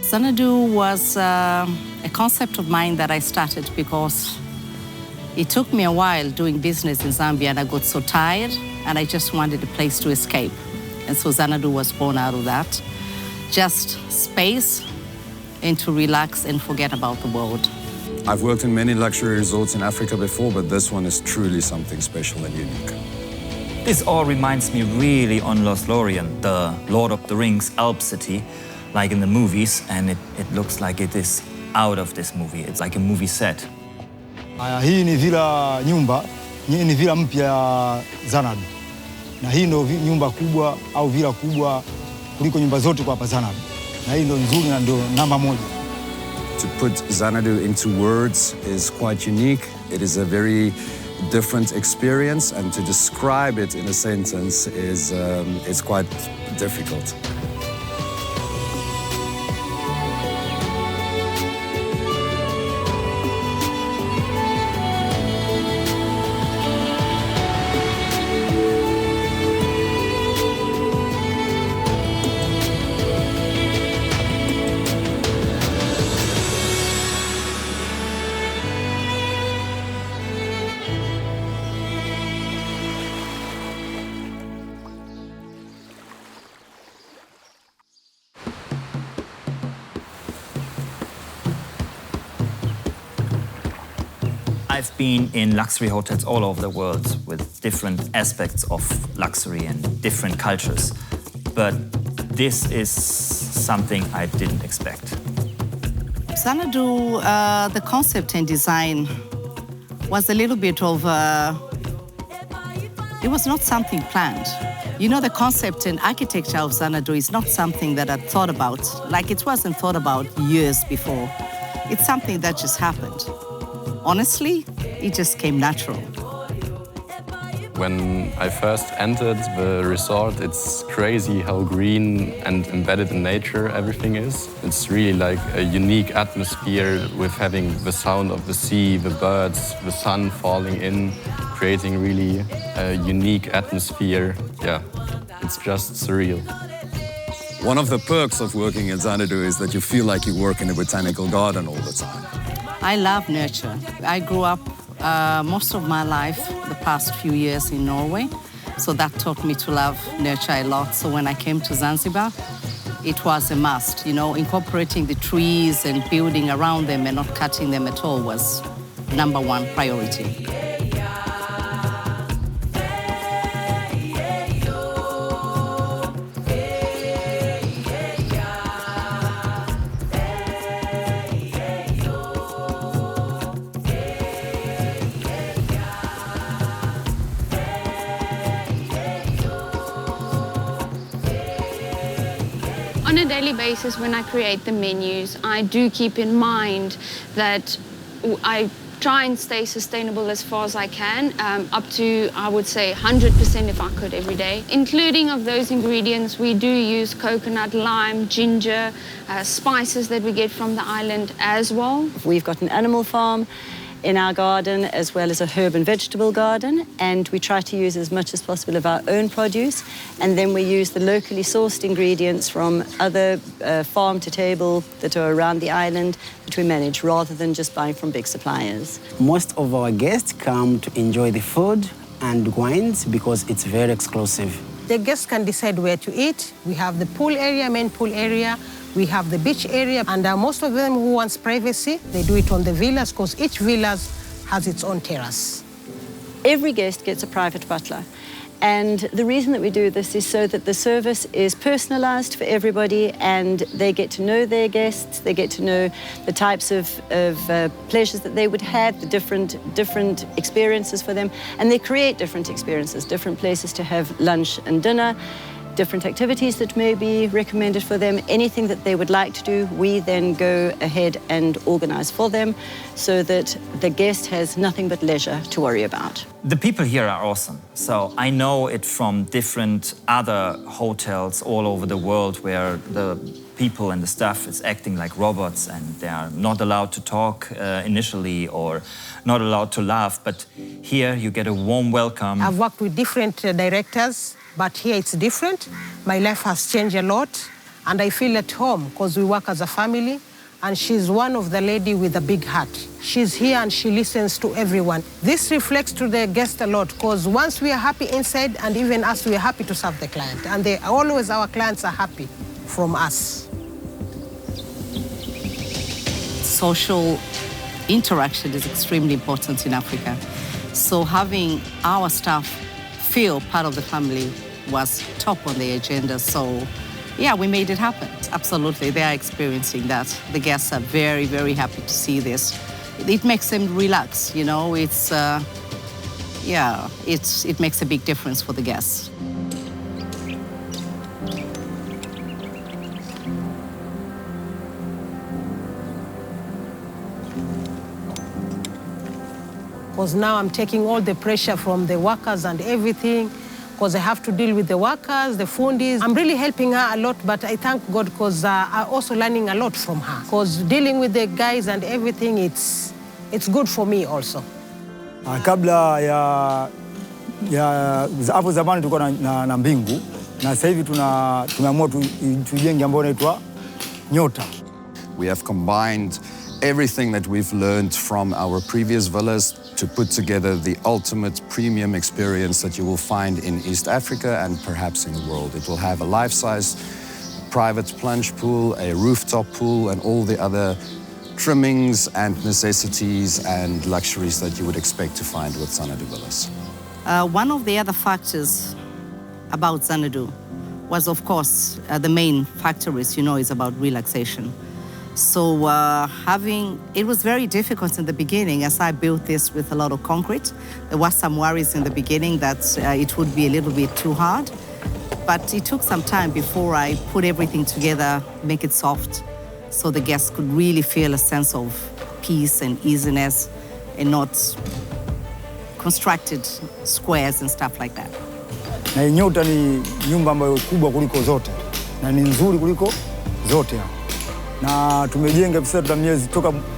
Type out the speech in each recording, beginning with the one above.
Xanadu was a concept of mine that I started because it took me a while doing business in Zambia, and I got so tired, and I just wanted a place to escape. And so Xanadu was born out of that. Just space and to relax and forget about the world. I've worked in many luxury resorts in Africa before, but this one is truly something special and unique. This all reminds me really on Lost Lorien, the Lord of the Rings Alp city, like in the movies, and it looks like it is out of this movie. It's like a movie set. Hii ni villa nyumba, ni villa mpya ya Xanadu. Na hii ndio nyumba kubwa au villa kubwa kuliko nyumba zote kwa hapa Xanadu. Na hii ndio nzuri na ndio namba moja. To put Xanadu into words is quite unique. It is a very different experience, and to describe it in a sentence is quite difficult. I've been in luxury hotels all over the world with different aspects of luxury and different cultures. But this is something I didn't expect. Xanadu, the concept and design was a little bit of, it was not something planned. You know, the concept and architecture of Xanadu is not something that I thought about, like it wasn't thought about years before. It's something that just happened. Honestly, it just came natural. When I first entered the resort, it's crazy how green and embedded in nature everything is. It's really like a unique atmosphere with having the sound of the sea, the birds, the sun falling in, creating really a unique atmosphere. Yeah, it's just surreal. One of the perks of working in Xanadu is that you feel like you work in a botanical garden all the time. I love nature. I grew up most of my life, the past few years in Norway, so that taught me to love nature a lot. So when I came to Zanzibar, it was a must. You know, incorporating the trees and building around them and not cutting them at all was #1 priority. On a daily basis, when I create the menus, I do keep in mind that I try and stay sustainable as far as I can, up to, I would say, 100% if I could every day. Including of those ingredients, we do use coconut, lime, ginger, spices that we get from the island as well. We've got an animal farm in our garden, as well as a herb and vegetable garden, and we try to use as much as possible of our own produce, and then we use the locally sourced ingredients from other farm to table that are around the island that we manage, rather than just buying from big suppliers. Most of our guests come to enjoy the food and wines because it's very exclusive. The guests can decide where to eat. We have the pool area, main pool area. We have the beach area, and most of them who wants privacy, they do it on the villas, because each villa has its own terrace. Every guest gets a private butler. And the reason that we do this is so that the service is personalized for everybody, and they get to know their guests, they get to know the types of pleasures that they would have, the different experiences for them, and they create different experiences, different places to have lunch and dinner, different activities that may be recommended for them, anything that they would like to do, we then go ahead and organize for them so that the guest has nothing but leisure to worry about. The people here are awesome. So I know it from different other hotels all over the world where the people and the staff is acting like robots, and they are not allowed to talk initially or not allowed to laugh. But here you get a warm welcome. I've worked with different directors, but here it's different. My life has changed a lot. and I feel at home because we work as a family, and she's one of the lady with a big heart. She's here and she listens to everyone. This reflects to the guest a lot, because once we are happy inside, and even us, we are happy to serve the client, and always our clients are happy from us. Social interaction is extremely important in Africa. So having our staff feel part of the family was top on the agenda. So yeah, we made it happen. Absolutely, they are experiencing that. The guests are very, very happy to see this. It makes them relax, you know. It's, yeah, it makes a big difference for the guests. Because now I'm taking all the pressure from the workers and everything, because I have to deal with the workers, the fundis. I'm really helping her a lot, but I thank God because I'm also learning a lot from her. Because dealing with the guys and everything, it's good for me also. Kabla ya hapo zamani tulikuwa na mbingu, na sasa hivi tumeamua tujenge ambayo inaitwa nyota. We have combined everything that we've learned from our previous villas to put together the ultimate premium experience that you will find in East Africa and perhaps in the world. It will have a life-size private plunge pool, a rooftop pool, and all the other trimmings and necessities and luxuries that you would expect to find with Xanadu Villas. One of the other factors about Xanadu was, of course, the main factor is, you know, is about relaxation. So it was very difficult in the beginning as I built this with a lot of concrete. There was some worries in the beginning that it would be a little bit too hard, but it took some time before I put everything together, make it soft, so the guests could really feel a sense of peace and easiness and not constructed squares and stuff like that. Na nyota ni nyumba ambayo kubwa kuliko zote na ni nzuri kuliko zote. Na tumejenga sasa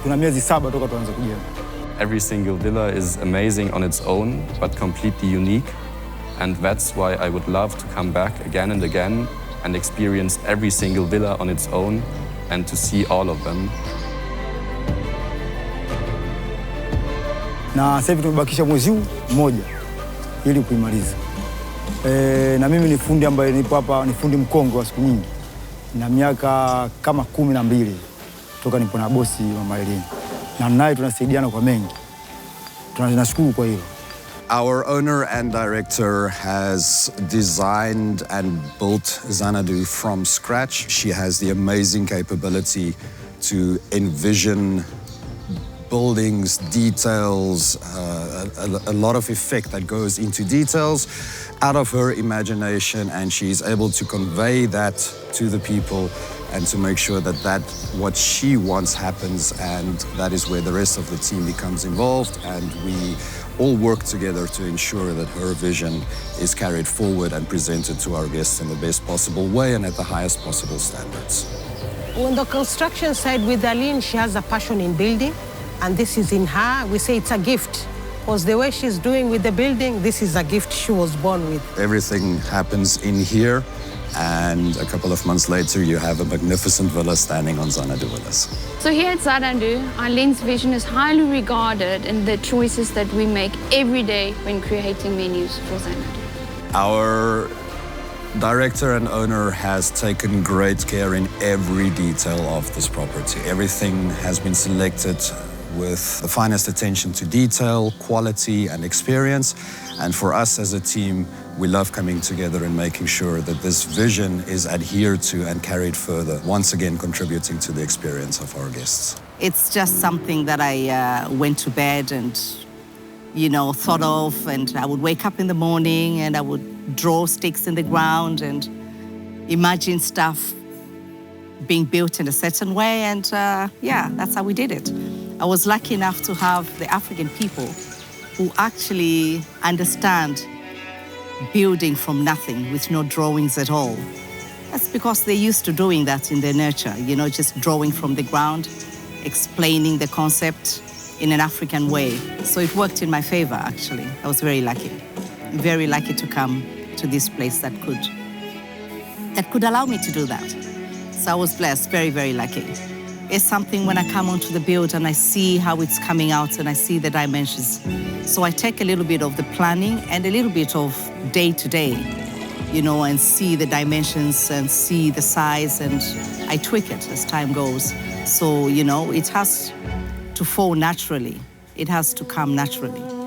tuna miezi 7 toka tuanze kujenga. Every single villa is amazing on its own, but completely unique. And that's why I would love to come back again and again and experience every single villa on its own and to see all of them. Na sasa hivi tumebakisha mwezi mmoja ili kuimaliza. Na mimi ni fundi ambaye nipo hapa, ni fundi mkongwe wa siku nyingi. Na miaka kama 12 toka nipo na bosi Mama Eileen. Na naye tunasaidiana kwa mengi. Tunashukuru kwa hilo. Our owner and director has designed and built Xanadu from scratch. She has the amazing capability to envision buildings, details, a lot of effect that goes into details out of her imagination, and she's able to convey that to the people and to make sure that what she wants happens, and that is where the rest of the team becomes involved, and we all work together to ensure that her vision is carried forward and presented to our guests in the best possible way and at the highest possible standards. On the construction side with Eileen, she has a passion in building, and this is in her. We say it's a gift, because the way she's doing with the building, this is a gift she was born with. Everything happens in here, and a couple of months later, you have a magnificent villa standing on Xanadu Villas. So here at Xanadu, Eileen's vision is highly regarded in the choices that we make every day when creating menus for Xanadu. Our director and owner has taken great care in every detail of this property. Everything has been selected with the finest attention to detail, quality, and experience. And for us as a team, we love coming together and making sure that this vision is adhered to and carried further, once again contributing to the experience of our guests. It's just something that I went to bed and, you know, thought of, and I would wake up in the morning and I would draw sticks in the ground and imagine stuff being built in a certain way, and yeah, that's how we did it. I was lucky enough to have the African people who actually understand building from nothing with no drawings at all. That's because they're used to doing that in their nurture, you know, just drawing from the ground, explaining the concept in an African way. So it worked in my favor, actually. I was very lucky to come to this place that could allow me to do that. So I was blessed, very, very lucky. It's something when I come onto the build and I see how it's coming out and I see the dimensions. So I take a little bit of the planning and a little bit of day-to-day, you know, and see the dimensions and see the size, and I tweak it as time goes. So, you know, it has to fall naturally. It has to come naturally.